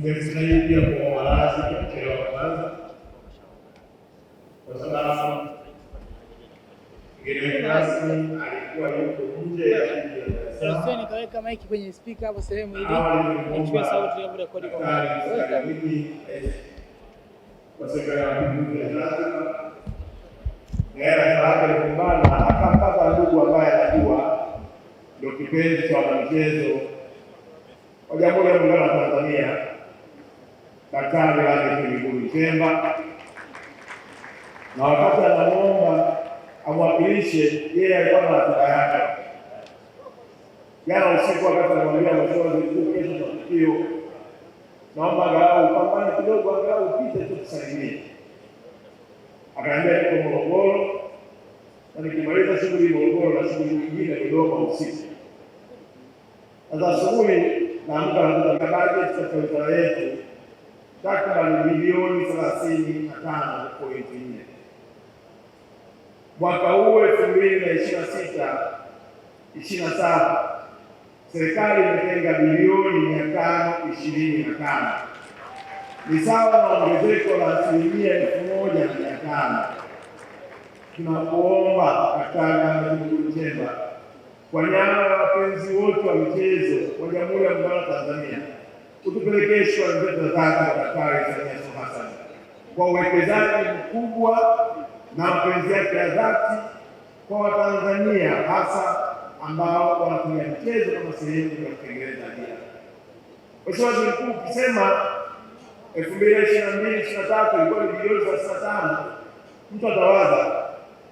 Tumefurahi pia kwa wazazi kwa kuchelewa kwanza, kwa sababu mgeni rasmi alikuwa yuko nje ya jiji la Dar es Salaam. Sasa nikaweka maiki kwenye speaker hapo sehemu ili nichukue sauti ya rekodi kwa kwa serikali ya Mapinduzi ya Zanzibar. Kumbana akampata ndugu ambaye anajua ndio kipenzi cha wanamichezo wa Jamhuri ya Muungano wa Tanzania, Daktari Lameck Mwigulu Nchemba, na wakati anamuomba amwakilishe, yeye alikuwa na ratiba yake. Jana usiku wakati anamwambia Mheshimiwa Waziri Mkuu, kesho na tukio, naomba angalau upambane kidogo, angalau upite tu tusaidie. Akaambia niko Morogoro na nikimaliza shughuli Morogoro na shughuli nyingine Dodoma usiku. Sasa asubuhi naamka na bajeti katika wizara yetu takriban milioni 35.4. Mwaka huu 2026/27 serikali imetenga bilioni 525, ni sawa na ongezeko la 1,500. Tunakuomba Daktari Lameck Mwigulu Nchemba, kwa niaba ya wapenzi wote wa michezo wa Jamhuri ya Muungano wa Tanzania, utupelekee shukrani zetu za dhati kwa Daktari Samia Suluhu Hassan kwa uwekezaji mkubwa na mapenzi yake ya dhati kwa Watanzania, hasa ambao wanatumia michezo kama sehemu ya kutengeneza ajira. Mheshimiwa Waziri Mkuu, ukisema 2022/23 ilikuwa ni bilioni 35, mtu atawaza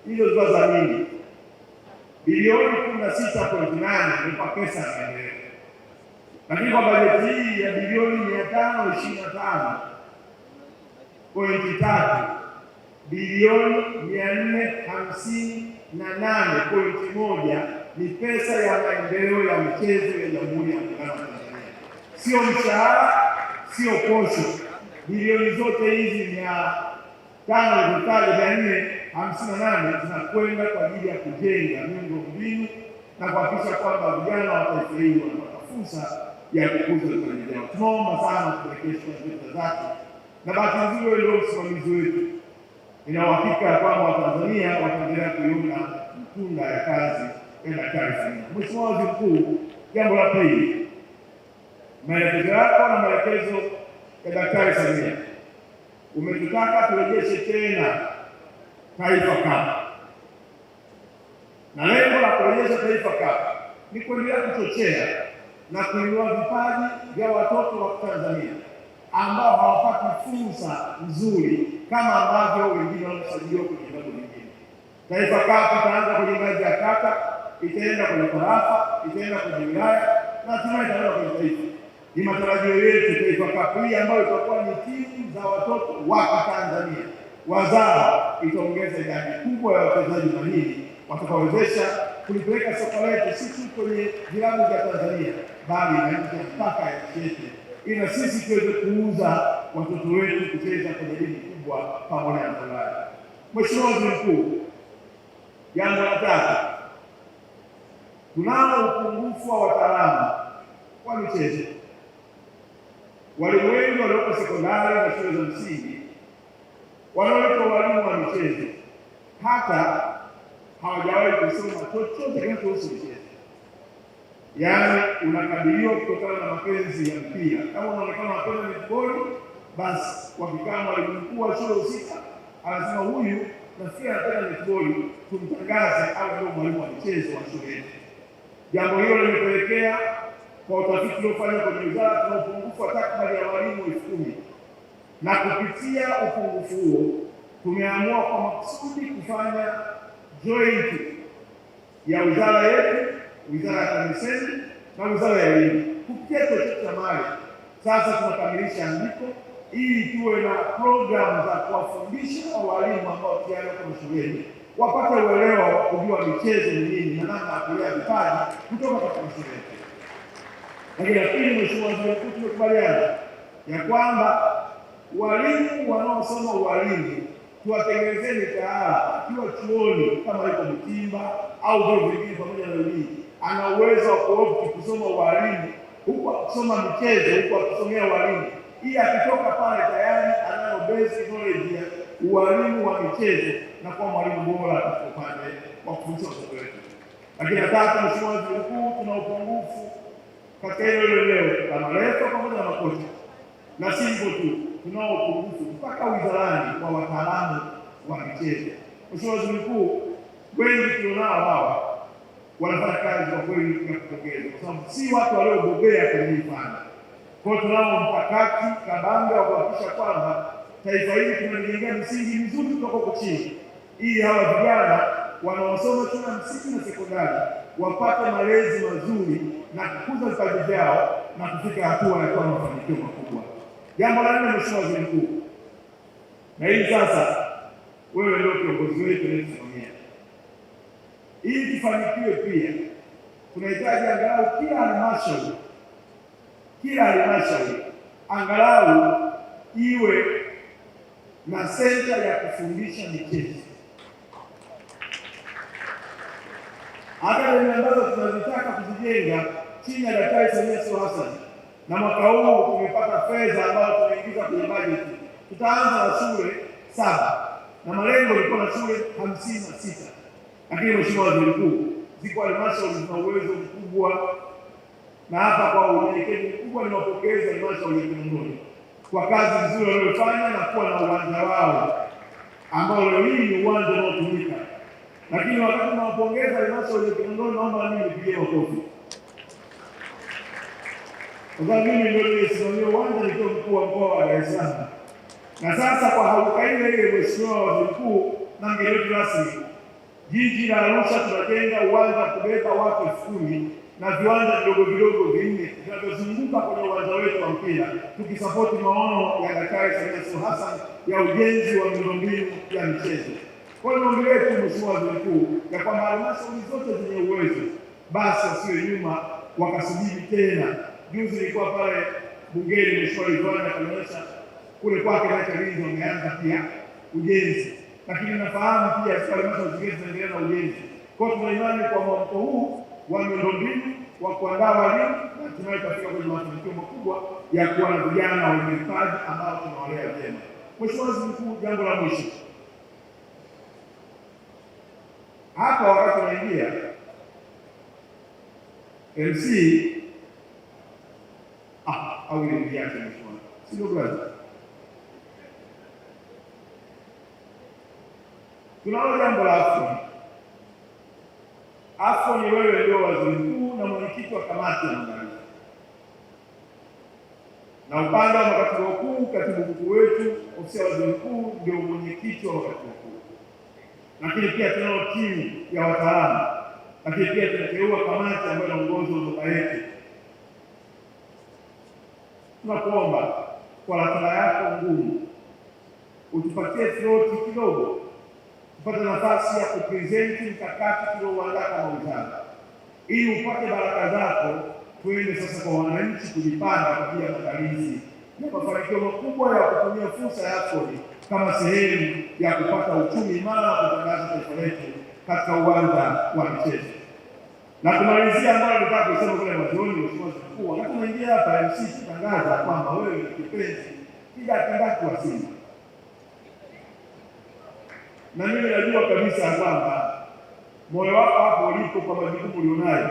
hizo zilikuwa za nini? Bilioni 16.8 ni kwa pesa ya maendeleo, lakini kwa bajeti hii ya bilioni 525.3 bilioni 458.1 ni pesa ya maendeleo ya michezo ya Jamhuri ya Muungano wa Tanzania, sio mshahara, sio posho. Bilioni zote hizi 458 zinakwenda kwa ajili ya kujenga miundombinu na kuhakikisha kwamba vijana wa taifa hili wanapata fursa ya kukuza vipaji vyao. Tunaomba sana tupelekee shukrani zetu za dhati, na bahati nzuri ndio msimamizi wetu. Nina uhakika kwamba Watanzania wataendelea kuiona matunda ya kazi ya Daktari Samia. Mheshimiwa Waziri Mkuu, jambo la pili, maelekezo yako na maelekezo ya Daktari Samia, umetutaka turejeshe tena Taifa Cup, na lengo la kurejesha Taifa Cup ni kuendelea kuchochea na kuinua vipaji vya watoto wa Tanzania ambao hawapati fursa nzuri kama ambavyo wengine wanasajiliwa kwenye vilabu vingine. Taifa Cup itaanza kwenye ngazi ya kata, itaenda kwenye tarafa, itaenda kwenye wilaya na hatimaye itaenda kwenye taifa. Ni matarajio yetu Taifa Cup hii ambayo itakuwa ni timu za watoto wa Tanzania wazao itaongeza idadi kubwa ya wachezaji mahiri watakaowezesha kulipeleka soka letu si tu kwenye vilabu vya Tanzania bali na nje ya mpaka ya nchi yetu, ili sisi tuweze kuuza watoto wetu kucheza kwenye ligi kubwa pamoja na Ulaya. Mheshimiwa Waziri Mkuu, jambo la tatu, tunao upungufu wa wataalamu wa michezo. Walimu wengi walioko sekondari na shule za msingi wanaoitwa walimu wa michezo hata hawajawahi kusoma chochote kinachohusu michezo. Yaani unakadiriwa kutokana na mapenzi ya mpira. Kama unaonekana unapenda netball, basi wakikaa mwalimu mkuu wa shule husika anasema huyu nafikiri anapenda netball, tumtangaze au ndio mwalimu wa michezo wa shule yetu. Jambo hilo limepelekea kwa utafiti uliofanywa kwenye wizara tuna upungufu wa takriban ya walimu 10,000, na kupitia upungufu huo tumeamua kwa makusudi kufanya joint ya wizara yetu, wizara ya TAMISEMI na wizara ya elimu kupitia chochote cha mali. Sasa tunakamilisha andiko ili tuwe na programu za kuwafundisha walimu ambao tayari wako shuleni wapate uelewa wa kujua michezo ni nini na namna ya kulea vipaji kutoka katika shule. Lakini pili, Mheshimiwa Waziri Mkuu, tumekubaliana ya kwamba walimu wanaosoma ualimu tuwatengenezee mitaala akiwa chuoni kama iko Mtimba au vyuo vingine pamoja na elimu, ana uwezo wa kusoma ualimu huku akisoma michezo huku akisomea ualimu, ili akitoka pale tayari anayo basic knowledge ya ualimu wa michezo na kuwa mwalimu bora katika upande wa kufundisha watoto wetu. Lakini tatu, Mheshimiwa Waziri Mkuu, tuna upungufu katika hilo eneo la marefa pamoja na makocha, na si hivyo tu, tunao upungufu mpaka wizarani kwa wataalamu wa michezo. Mheshimiwa Waziri Mkuu, wengi tulionao hawa wanafanya kazi kwa kweli ya kupongeza, kwa sababu si watu waliobobea kwenye mfano. Kwa hiyo tunao mkakati kabambe wa kuhakikisha kwamba taifa hili tunalijengea misingi mizuri kutoka huko chini, ili hawa vijana wanaosoma shule ya msingi na sekondari wapate malezi mazuri na kukuza vipaji vyao na kufika hatua ya kuwa na mafanikio makubwa. Jambo la nne, Mheshimiwa Waziri Mkuu, na hili sasa wewe ndio kiongozi wetu unayetusimamia, ili tufanikiwe pia tunahitaji angalau kila halmashauri angalau iwe na senta ya kufundisha michezo. Hata zile ambazo tunazitaka kuzijenga chini ya Daktari Samia Suluhu Hassan, na mwaka huu tumepata fedha ambayo tumeingiza kwenye bajeti, tutaanza na shule 7 na malengo yalikuwa na shule 56. Lakini Mheshimiwa Waziri Mkuu, ziko halmashauri zina uwezo mkubwa, na hapa kwa unyenyekevu mkubwa niwapongeze halmashauri ya Kinondoni kwa kazi nzuri waliyofanya na kuwa na uwanja wao ambao leo hii ni uwanja unaotumika. Lakini wakati nawapongeza halmashauri ya Kinondoni, naomba mimi nipigie makofi, kwa sababu mimi ndio nimesimamia uwanja nikiwa mkuu wa mkoa wa Dar es Salaam. Na sasa kwa hauka ile, Mheshimiwa Waziri Mkuu na mgeni wetu rasmi, jiji la Arusha tunajenga uwanja wa kubeba watu 10,000 na viwanja vidogo vidogo 4 vinavyozunguka kwenye uwanja wetu wa mpira, tukisapoti maono ya Daktari Samia Suluhu Hassan ya ujenzi wa miundombinu ya michezo. Kwa hiyo ombi letu, Mheshimiwa Waziri Mkuu, ya kwamba halmashauri zote zenye uwezo basi wasiwe nyuma wakasubiri tena. Juzi nilikuwa pale bungeni, Mheshimiwa Ridhiwani akaonyesha kule kwake na Chalinze wameanza pia ujenzi, lakini nafahamu pia halmashauri zingine zinaendelea na ujenzi. Kwa hiyo tuna imani kwa mwamko huu wa miundombinu wa kuandaa walimu na hatimaye tutafika kwenye mafanikio makubwa ya kuwa na vijana wenye vipaji ambao tunawalea vyema. Mheshimiwa Waziri Mkuu, jambo la mwisho hapa, wakati tunaingia MC au ile mbiache Mheshimiwa, sio brother, tunalo jambo la AFCON. AFCON ni wewe ndio waziri mkuu na mwenyekiti wa kamati ya maandalizi, na upande wa makatibu wakuu, katibu mkuu wetu ofisi ya waziri mkuu ndio mwenyekiti wa makatibu wakuu. Lakini pia tunao timu ya wataalamu, lakini pia tunateua kamati ambayo inaongozwa na baba yetu. Tunakuomba kwa ratiba yako ngumu utupatie floti kidogo, tupate nafasi ya kupresenti mkakati tuliouandaa kama wizara, ili upate baraka zako, tuende sasa kwa wananchi kujipanga kwa ajili ya maandalizi na mafanikio makubwa ya kutumia fursa ya AFCON kama sehemu ya kupata uchumi imara na kutangaza taifa letu katika uwanja wa michezo. Na kumalizia ambayo nitaka kusema kule mwanzoni, Mheshimiwa Waziri Mkuu, wakati unaingia hapa MC kutangaza kwamba wewe ni kipenzi kidakindaki wa Simba, na mimi najua kabisa kwamba moyo wako hapo ulipo kwa majukumu ulionayo,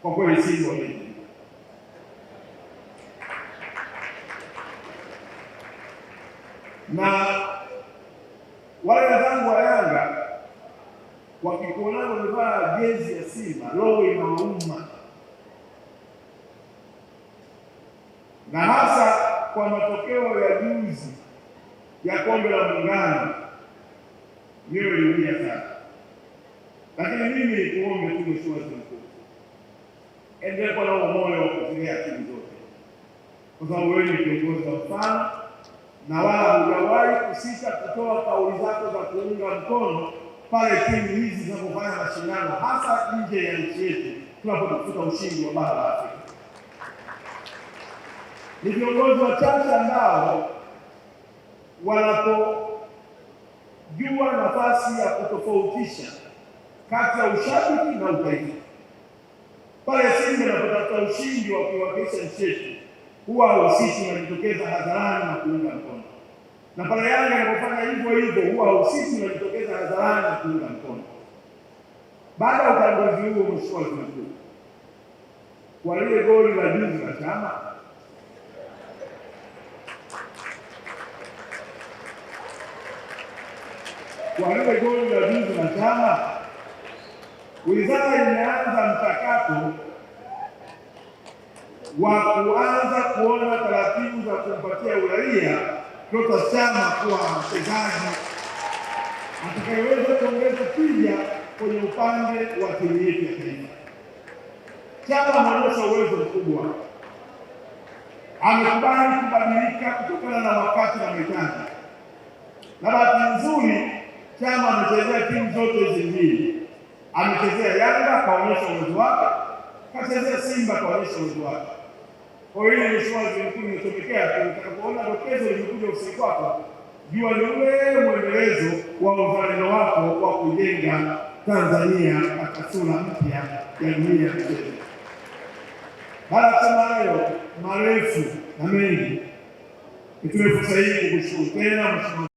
kwa kweli Simba walipo. Na wale wenzangu wa Yanga wakikuona wamevaa jezi ya Simba, roho inawauma, na hasa kwa matokeo ya juzi ya kombe la Muungano, mioyo iliumia sana. Lakini mimi nikuombe tu, Mheshimiwa Waziri Mkuu, endelea kuwa na moyo wa kuzilea timu zote, kwa sababu wewe ni kiongozi wa mfano na wala hujawahi kusita kutoa kauli zako za kuunga mkono pale timu hizi zinapofanya mashindano, hasa nje ya nchi yetu tunapotafuta ushindi wa bara la Afrika. Ni viongozi wachache ambao wanapojua nafasi ya kutofautisha kati ya ushabiki na utaifa. Pale Simba inapotafuta ushindi wa kuiwakilisha nchi yetu, huwa hahusiki, unajitokeza hadharani na kuunga mkono, na pale Yanga inapofanya hivyo hivyo huwa hahusiki, unajitokeza hadharani na kuunga mkono. Baada ya utangulizi huo, Mheshimiwa Waziri Mkuu, kwa lile goli la juzi la Chama, wizara imeanza mchakato wa kuanza kuona taratibu za kumpatia uraia Clatous Chama kuwa mchezaji atakayeweza kuongeza tija kwenye upande wa timu yetu ya taifa. Chama anaonyesha uwezo mkubwa, amekubali kubadilika kutokana na wakati na mahitaji, na bahati nzuri Chama amechezea timu zote hizi mbili. Amechezea Yanga kaonyesha uwezo wake, kachezea Simba kaonyesha uwezo wake. Kwa hiyo Mheshimiwa Waziri Mkuu, nimechomekea tu utakapoona dokezo limekuja ofisini kwako, jua ni ule mwendelezo wa uzalendo wako wa kujenga Tanzania katika sura mpya ya dunia ya michezo. Baada ya kusema hayo marefu na mengi, nitumie fursa hii kukushukuru tena Mheshimiwa